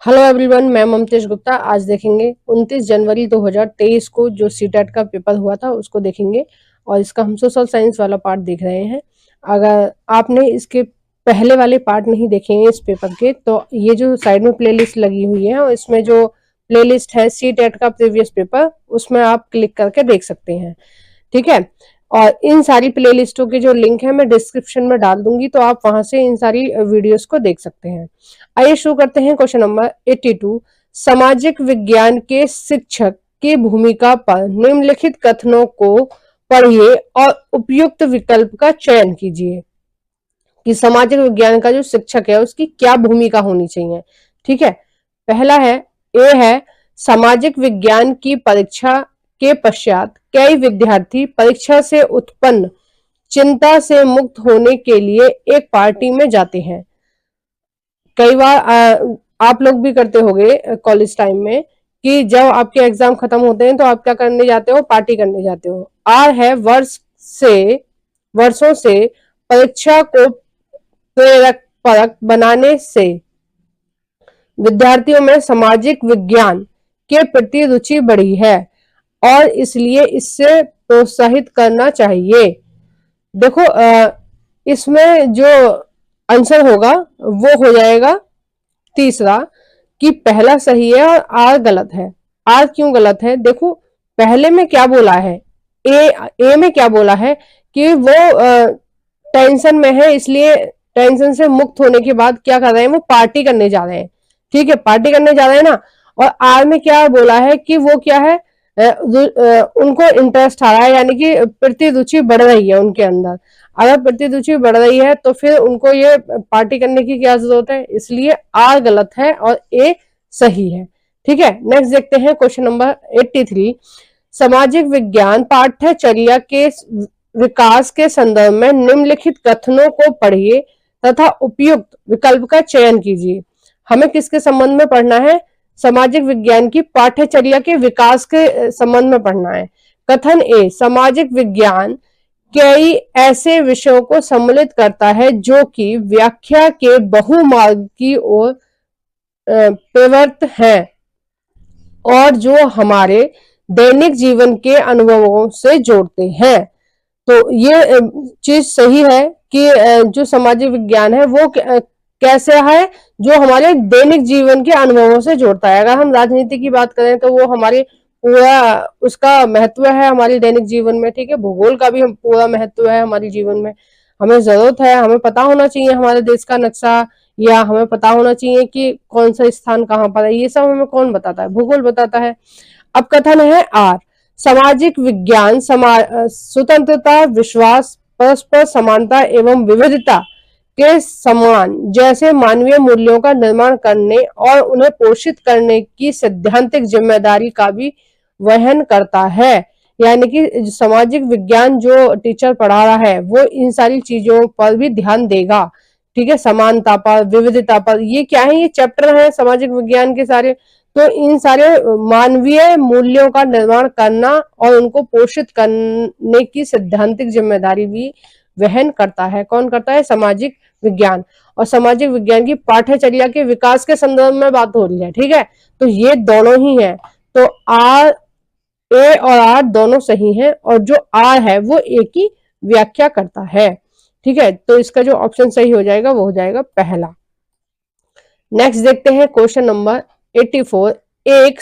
Hello everyone, मैं ममतेश गुप्ता। आज देखेंगे 29 जनवरी 2023 को जो सीटेट का पेपर हुआ था उसको देखेंगे और इसका हम सोशल साइंस वाला पार्ट देख रहे हैं। अगर आपने इसके पहले वाले पार्ट नहीं देखे हैं इस पेपर के, तो ये जो साइड में प्लेलिस्ट लगी हुई है और इसमें जो प्लेलिस्ट है सीटेट का प्रीवियस पेपर, उसमें आप क्लिक करके देख सकते हैं। ठीक है, और इन सारी प्लेलिस्टों के जो लिंक है मैं डिस्क्रिप्शन में डाल दूंगी, तो आप वहां से इन सारी वीडियोस को देख सकते हैं। आइए शुरू करते हैं। क्वेश्चन नंबर 82, सामाजिक विज्ञान के शिक्षक की भूमिका पर निम्नलिखित कथनों को पढ़िए और उपयुक्त विकल्प का चयन कीजिए कि सामाजिक विज्ञान का जो शिक्षक है उसकी क्या भूमिका होनी चाहिए। ठीक है, पहला है, ए है, सामाजिक विज्ञान की परीक्षा के पश्चात कई विद्यार्थी परीक्षा से उत्पन्न चिंता से मुक्त होने के लिए एक पार्टी में जाते हैं। कई बार आप लोग भी करते होंगे कॉलेज टाइम में कि जब आपके एग्जाम खत्म होते हैं तो आप क्या करने जाते हो, पार्टी करने जाते हो। आर है, वर्षों से परीक्षा को प्रेरक परक बनाने से विद्यार्थियों में सामाजिक विज्ञान के प्रति रुचि बढ़ी है और इसलिए इससे प्रोत्साहित करना चाहिए। देखो, इसमें जो आंसर होगा वो हो जाएगा तीसरा, कि पहला सही है और आर गलत है। आर क्यों गलत है? देखो, पहले में क्या बोला है, ए में क्या बोला है कि वो टेंशन में है, इसलिए टेंशन से मुक्त होने के बाद क्या कर रहे हैं, वो पार्टी करने जा रहे हैं। ठीक है, पार्टी करने जा रहे हैं ना। और आर में क्या बोला है कि वो क्या है, उनको इंटरेस्ट आ रहा है, यानी कि प्रति रुचि बढ़ रही है उनके अंदर। अगर प्रति रुचि बढ़ रही है तो फिर उनको ये पार्टी करने की क्या जरूरत है, इसलिए आर गलत है और ए सही है। ठीक है, नेक्स्ट देखते हैं क्वेश्चन नंबर 83, सामाजिक विज्ञान पाठ्यचर्या के विकास के संदर्भ में निम्नलिखित कथनों को पढ़िए तथा उपयुक्त विकल्प का चयन कीजिए। हमें किसके संबंध में पढ़ना है? सामाजिक विज्ञान की पाठ्यचर्या के विकास के संबंध में पढ़ना है। कथन ए, सामाजिक विज्ञान कई ऐसे विषयों को सम्मिलित करता है जो कि व्याख्या के बहुमार्ग की ओर प्रवृत्त है और जो हमारे दैनिक जीवन के अनुभवों से जोड़ते हैं। तो ये चीज सही है कि जो सामाजिक विज्ञान है वो कैसे है, जो हमारे दैनिक जीवन के अनुभवों से जोड़ता है। अगर हम राजनीति की बात करें तो वो हमारे पूरा उसका महत्व है हमारे दैनिक जीवन में। ठीक है, भूगोल का भी पूरा महत्व है हमारे जीवन में। हमें जरूरत है, हमें पता होना चाहिए हमारे देश का नक्शा, या हमें पता होना चाहिए कि कौन सा स्थान कहाँ पर है। ये सब हमें कौन बताता है? भूगोल बताता है। अब कथन है आर, सामाजिक विज्ञान स्वतंत्रता, विश्वास, परस्पर समानता एवं विविधता के समान जैसे मानवीय मूल्यों का निर्माण करने और उन्हें पोषित करने की सैद्धांतिक जिम्मेदारी का भी वहन करता है। यानी कि सामाजिक विज्ञान जो टीचर पढ़ा रहा है वो इन सारी चीजों पर भी ध्यान देगा। ठीक है, समानता पर, विविधता पर, ये क्या है, ये चैप्टर है सामाजिक विज्ञान के सारे। तो इन सारे मानवीय मूल्यों का निर्माण करना और उनको पोषित करने की सैद्धांतिक जिम्मेदारी भी वहन करता है। कौन करता है? सामाजिक विज्ञान। और सामाजिक विज्ञान की पाठ्यचर्या के विकास के संदर्भ में बात हो रही है। ठीक है, तो ये दोनों ही है। तो आर, ए और आर दोनों सही हैं और जो आर है वो ए की व्याख्या करता है। ठीक है, तो इसका जो ऑप्शन सही हो जाएगा वो हो जाएगा पहला। नेक्स्ट देखते हैं क्वेश्चन नंबर 84, एक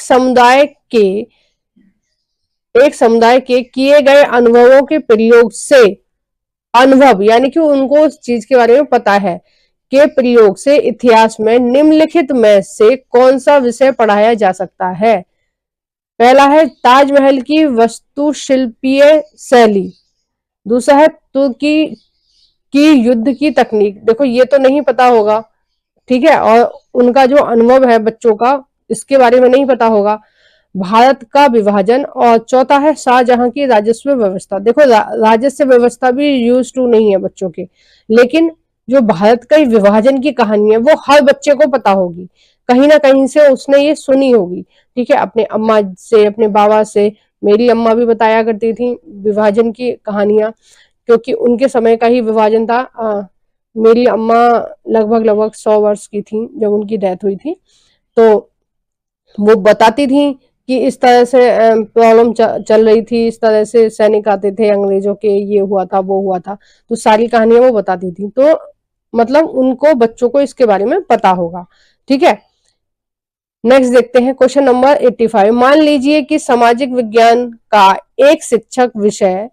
समुदाय के किए गए अनुभवों के प्रयोग से, अनुभव यानी कि उनको उस चीज के बारे में पता है, के प्रयोग से इतिहास में निम्नलिखित में से कौन सा विषय पढ़ाया जा सकता है? पहला है ताजमहल की वास्तुशिल्पीय शैली, दूसरा है तुर्की की युद्ध की तकनीक। देखो, ये तो नहीं पता होगा। ठीक है, और उनका जो अनुभव है बच्चों का, इसके बारे में नहीं पता होगा। भारत का विभाजन, और चौथा है शाहजहां की राजस्व व्यवस्था। देखो, राजस्व व्यवस्था भी यूज टू नहीं है बच्चों के, लेकिन जो भारत का विभाजन की कहानी है वो हर बच्चे को पता होगी, कहीं ना कहीं से उसने ये सुनी होगी। ठीक है, अपने अम्मा से, अपने बाबा से। मेरी अम्मा भी बताया करती थी विभाजन की कहानियां, क्योंकि उनके समय का ही विभाजन था। मेरी अम्मा लगभग 100 वर्ष की थी जब उनकी डेथ हुई थी। तो वो बताती थी कि इस तरह से प्रॉब्लम चल रही थी, इस तरह से सैनिक आते थे अंग्रेजों के, ये हुआ था वो हुआ था, तो सारी कहानियां वो बताती थी। तो मतलब उनको बच्चों को इसके बारे में पता होगा। ठीक है, नेक्स्ट देखते हैं क्वेश्चन नंबर 85। मान लीजिए कि सामाजिक विज्ञान का एक शिक्षक विषय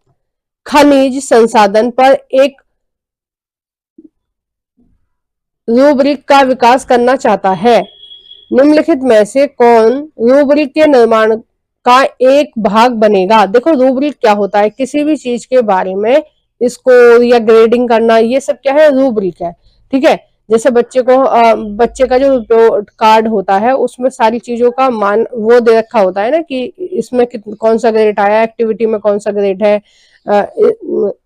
खनिज संसाधन पर एक रूब्रिक का विकास करना चाहता है। निम्नलिखित में से कौन रूब्रिक के निर्माण का एक भाग बनेगा? देखो रूब्रिक क्या होता है, किसी भी चीज के बारे में स्कोर या ग्रेडिंग करना, ये सब क्या है, रूब्रिक है। ठीक है, जैसे बच्चे का जो कार्ड होता है उसमें सारी चीजों का मान वो दे रखा होता है ना, कि इसमें कौन सा ग्रेड आया, एक्टिविटी में कौन सा ग्रेड है,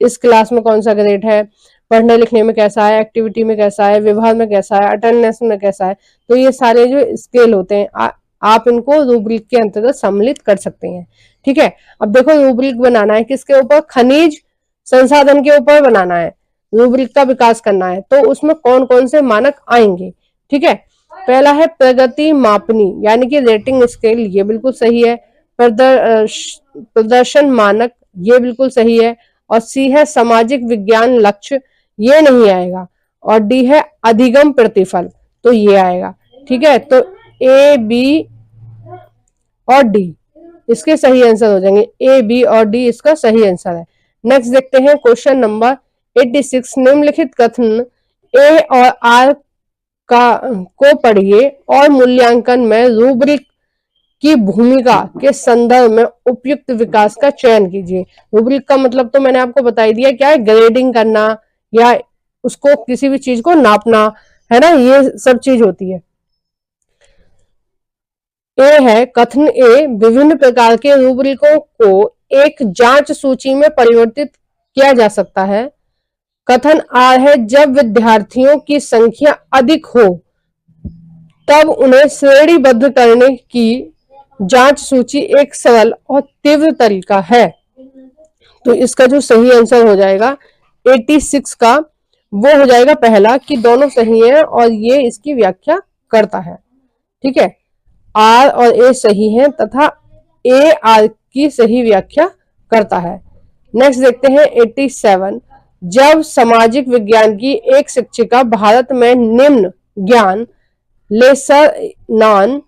इस क्लास में कौन सा ग्रेड है, पढ़ने लिखने में कैसा है, एक्टिविटी में कैसा है, व्यवहार में कैसा है, अटेंडेंस में कैसा है। तो ये सारे जो स्केल होते हैं आप इनको रूब्रिक के अंतर्गत सम्मिलित कर सकते हैं। ठीक है, अब देखो रूब्रिक बनाना है किसके ऊपर, खनिज संसाधन के ऊपर बनाना है, रूब्रिक का विकास करना है, तो उसमें कौन कौन से मानक आएंगे। ठीक है, पहला है प्रगति मापनी यानी कि रेटिंग स्केल, ये बिल्कुल सही है। प्रदर्शन मानक, ये बिल्कुल सही है। और सी है सामाजिक विज्ञान लक्ष्य, ये नहीं आएगा। और डी है अधिगम प्रतिफल, तो ये आएगा। ठीक है, तो ए बी और डी इसके सही आंसर हो जाएंगे, ए बी और डी इसका सही आंसर है। नेक्स्ट देखते हैं क्वेश्चन नंबर 86। निम्नलिखित कथन ए और आर को पढ़िए और मूल्यांकन में रूब्रिक की भूमिका के संदर्भ में उपयुक्त विकास का चयन कीजिए। रूब्रिक का मतलब तो मैंने आपको बता ही दिया, क्या है, ग्रेडिंग करना या उसको किसी भी चीज को नापना, है ना, ये सब चीज होती है। ए है कथन ए, विभिन्न प्रकार के रूब्रिकों को एक जांच सूची में परिवर्तित किया जा सकता है। कथन आर है, जब विद्यार्थियों की संख्या अधिक हो तब उन्हें श्रेणीबद्ध करने की जांच सूची एक सरल और तीव्र तरीका है। तो इसका जो सही आंसर हो जाएगा 86 का, वो हो जाएगा पहला, कि दोनों सही है और ये इसकी व्याख्या करता है। ठीक है, आर और ए सही है तथा ए आर की सही व्याख्या करता है। नेक्स्ट देखते हैं 87। जब सामाजिक विज्ञान की एक शिक्षिका भारत में निम्न ज्ञान लेसर नॉन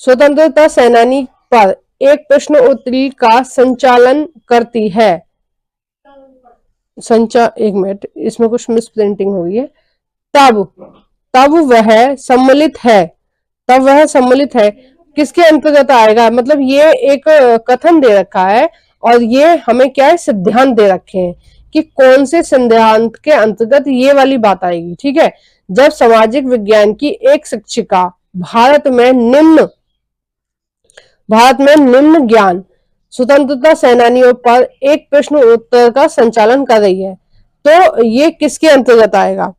स्वतंत्रता सेनानी पर एक प्रश्न उत्तरी का संचालन करती है। एक मिनट, इसमें कुछ मिस प्रिंटिंग हुई है। तब वह सम्मिलित है किसके अंतर्गत आएगा? मतलब ये एक कथन दे रखा है और ये हमें क्या है, सिद्धांत दे रखे हैं कि कौन से सिद्धांत के अंतर्गत ये वाली बात आएगी। ठीक है, जब सामाजिक विज्ञान की एक शिक्षिका भारत में निम्न ज्ञान स्वतंत्रता सेनानियों पर एक प्रश्न उत्तर का संचालन कर रही है, तो ये किसके अंतर्गत आएगा,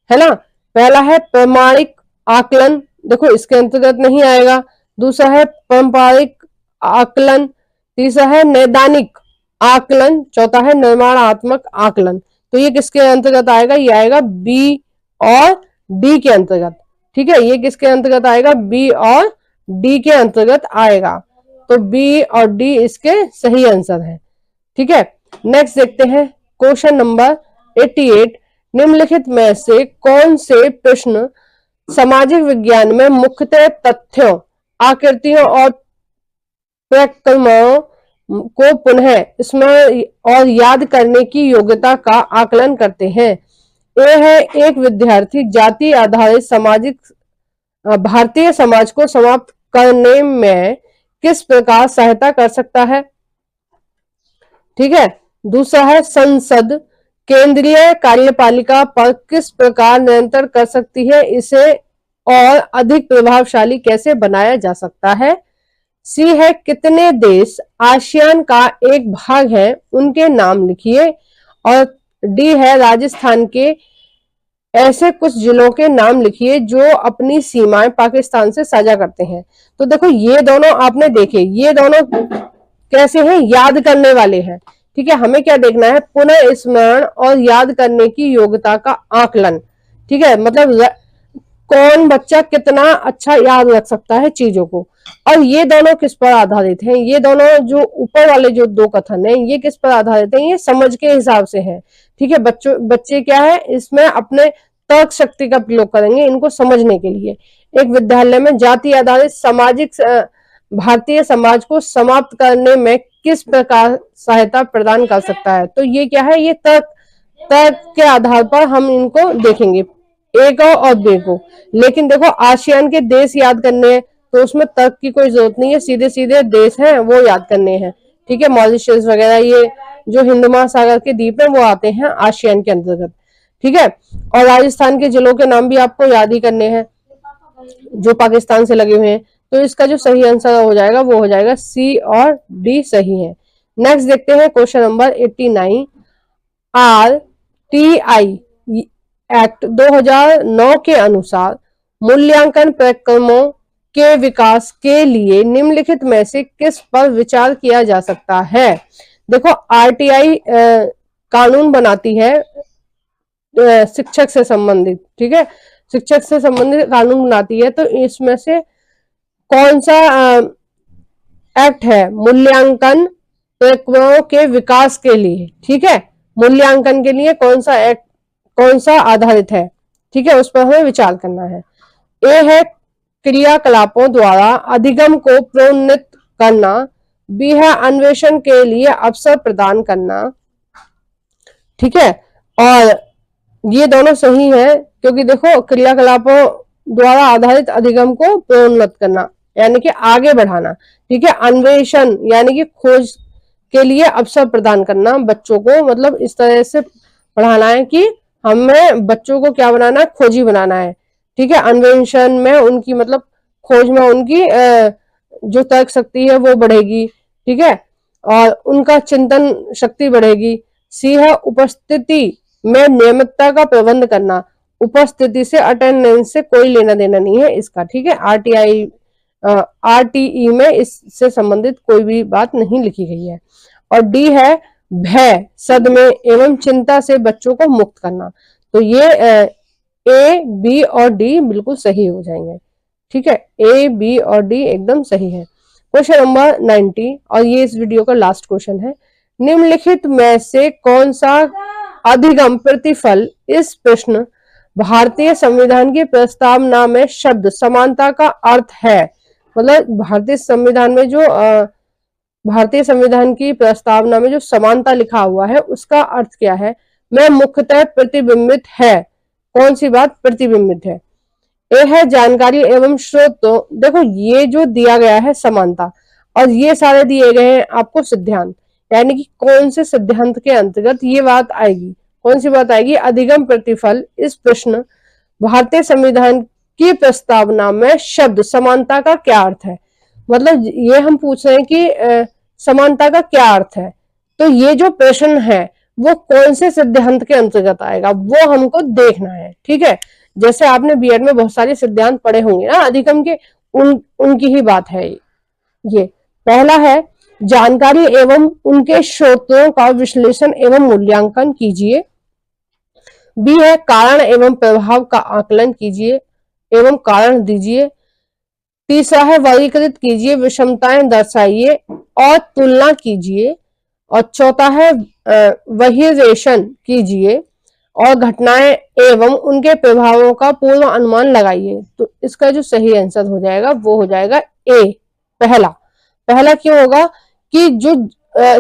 है ना। पहला है प्रमाणिक आकलन, देखो इसके अंतर्गत नहीं आएगा। दूसरा है पारंपरिक आकलन, तीसरा है नैदानिक आकलन, चौथा है निर्माणात्मक आकलन। तो ये किसके अंतर्गत आएगा? ये आएगा बी और डी के अंतर्गत। ठीक है, ये किसके अंतर्गत आएगा? बी और डी के अंतर्गत आएगा। तो बी और डी इसके सही आंसर है। ठीक है, नेक्स्ट देखते हैं क्वेश्चन नंबर 88। निम्नलिखित में से कौन से प्रश्न सामाजिक विज्ञान में मुख्यतः तथ्यों, आकृतियों और प्रक्रमों को पुनः इसमें और याद करने की योग्यता का आकलन करते हैं? ए है, एक विद्यार्थी जाति आधारित सामाजिक भारतीय समाज को समाप्त करने में किस प्रकार सहायता कर सकता है? ठीक है, दूसरा है संसद केंद्रीय कार्यपालिका पर किस प्रकार नियंत्रण कर सकती है, इसे और अधिक प्रभावशाली कैसे बनाया जा सकता है? सी है, कितने देश आसियान का एक भाग है, उनके नाम लिखिए। और डी है, राजस्थान के ऐसे कुछ जिलों के नाम लिखिए जो अपनी सीमाएं पाकिस्तान से साझा करते हैं। तो देखो ये दोनों आपने देखे, ये दोनों कैसे हैं? याद करने वाले हैं। ठीक है, हमें क्या देखना है? पुनः स्मरण और याद करने की योग्यता का आकलन। ठीक है, मतलब कौन बच्चा कितना अच्छा याद रख सकता है चीजों को। और ये दोनों किस पर आधारित हैं, ये दोनों जो ऊपर वाले जो दो कथन हैं ये किस पर आधारित हैं, ये समझ के हिसाब से है। ठीक है, बच्चे क्या है इसमें अपने तर्क शक्ति का प्रयोग करेंगे इनको समझने के लिए। एक विद्यालय में जाति आधारित सामाजिक भारतीय समाज को समाप्त करने में किस प्रकार सहायता प्रदान कर सकता है। तो ये क्या है, ये तर्क के आधार पर हम इनको देखेंगे, ए को और बी को। लेकिन देखो आसियान के देश याद करने हैं तो उसमें तर्क की कोई जरूरत नहीं है, सीधे सीधे देश हैं वो याद करने हैं। ठीक है, मॉरिशस वगैरह ये जो हिंद महासागर के द्वीप है वो आते हैं आसियान के अंतर्गत। ठीक है, और राजस्थान के जिलों के नाम भी आपको याद ही करने हैं जो पाकिस्तान से लगे हुए हैं। तो इसका जो सही आंसर हो जाएगा वो हो जाएगा सी और डी सही है। नेक्स्ट देखते हैं क्वेश्चन नंबर 89। RTI एक्ट 2009 के अनुसार मूल्यांकन प्रक्रमों के विकास के लिए निम्नलिखित में से किस पर विचार किया जा सकता है। देखो RTI कानून बनाती है शिक्षक से संबंधित। ठीक है, शिक्षक से संबंधित कानून बनाती है। तो इसमें से कौन सा एक्ट है मूल्यांकन प्रक्रियाओं के विकास के लिए। ठीक है, मूल्यांकन के लिए कौन सा एक्ट, कौन सा आधारित है। ठीक है, उस पर हमें विचार करना है। ए है क्रियाकलापों द्वारा अधिगम को प्रोन्नत करना। बी है अन्वेषण के लिए अवसर प्रदान करना। ठीक है, और ये दोनों सही है क्योंकि देखो क्रियाकलापों द्वारा आधारित अधिगम को प्रोन्नत करना यानी कि आगे बढ़ाना। ठीक है, अन्वेषण यानी कि खोज के लिए अवसर प्रदान करना बच्चों को, मतलब इस तरह से पढ़ाना है कि हमें बच्चों को क्या बनाना है, खोजी बनाना है। ठीक है, अन्वेषण में उनकी मतलब खोज में उनकी जो तर्क शक्ति है वो बढ़ेगी। ठीक है, और उनका चिंतन शक्ति बढ़ेगी। सी है उपस्थिति में नियमितता का प्रबंध करना। उपस्थिति से अटेंडेंस से कोई लेना देना नहीं है इसका। ठीक है, RTE में इससे संबंधित कोई भी बात नहीं लिखी गई है। और डी है भय, सदमे एवं चिंता से बच्चों को मुक्त करना। तो ये ए, बी और डी बिल्कुल सही हो जाएंगे। ठीक है, ए, बी और डी एकदम सही है। क्वेश्चन नंबर 90 और ये इस वीडियो का लास्ट क्वेश्चन है। निम्नलिखित में से कौन सा अधिगम प्रतिफल इस प्रश्न भारतीय संविधान की प्रस्तावना में शब्द समानता का अर्थ है। मतलब भारतीय संविधान में जो भारतीय संविधान की प्रस्तावना में जो समानता लिखा हुआ है उसका अर्थ क्या है। में मुख्यतः प्रतिबिंबित है। कौन सी बात प्रतिबिंबित है। ए है जानकारी एवं स्रोत। तो देखो ये जो दिया गया है समानता और ये सारे दिए गए हैं आपको सिद्धांत, यानी कि कौन से सिद्धांत के अंतर्गत ये बात आएगी, कौन सी बात आएगी। अधिगम प्रतिफल इस प्रश्न भारतीय संविधान की प्रस्तावना में शब्द समानता का क्या अर्थ है। मतलब ये हम पूछ रहे हैं कि समानता का क्या अर्थ है। तो ये जो प्रश्न है वो कौन से सिद्धांत के अंतर्गत आएगा वो हमको देखना है। ठीक है, जैसे आपने बीएड में बहुत सारे सिद्धांत पढ़े होंगे ना अधिगम के, उनकी ही बात है ये। पहला है जानकारी एवं उनके स्रोतों का विश्लेषण एवं मूल्यांकन कीजिए। बी है कारण एवं प्रभाव का आकलन कीजिए एवं कारण दीजिए। तीसरा है वर्गीकृत कीजिए, विषमताएं दर्शाइए और तुलना कीजिए। और चौथा है वर्गीकरण कीजिए और घटनाएं एवं उनके प्रभावों का पूर्व अनुमान लगाइए। तो इसका जो सही आंसर हो जाएगा वो हो जाएगा ए, पहला। पहला क्यों होगा कि जो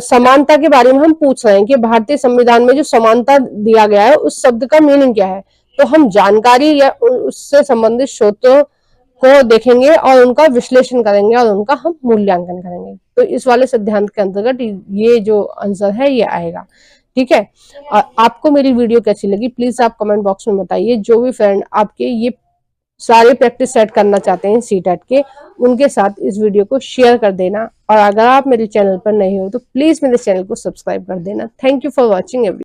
समानता के बारे में हम पूछ रहे हैं कि भारतीय संविधान में जो समानता दिया गया है उस शब्द का मीनिंग क्या है। तो हम जानकारी या उससे संबंधित स्रोतों को देखेंगे और उनका विश्लेषण करेंगे और उनका हम मूल्यांकन करेंगे। तो इस वाले सिद्धांत के अंतर्गत ये जो आंसर है ये आएगा। ठीक है, आपको मेरी वीडियो कैसी लगी प्लीज आप कमेंट बॉक्स में बताइए। जो भी फ्रेंड आपके ये सारे प्रैक्टिस सेट करना चाहते हैं सीटेट के, उनके साथ इस वीडियो को शेयर कर देना। और अगर आप मेरे चैनल पर नए हो तो प्लीज मेरे चैनल को सब्सक्राइब कर देना। Thank you for watching.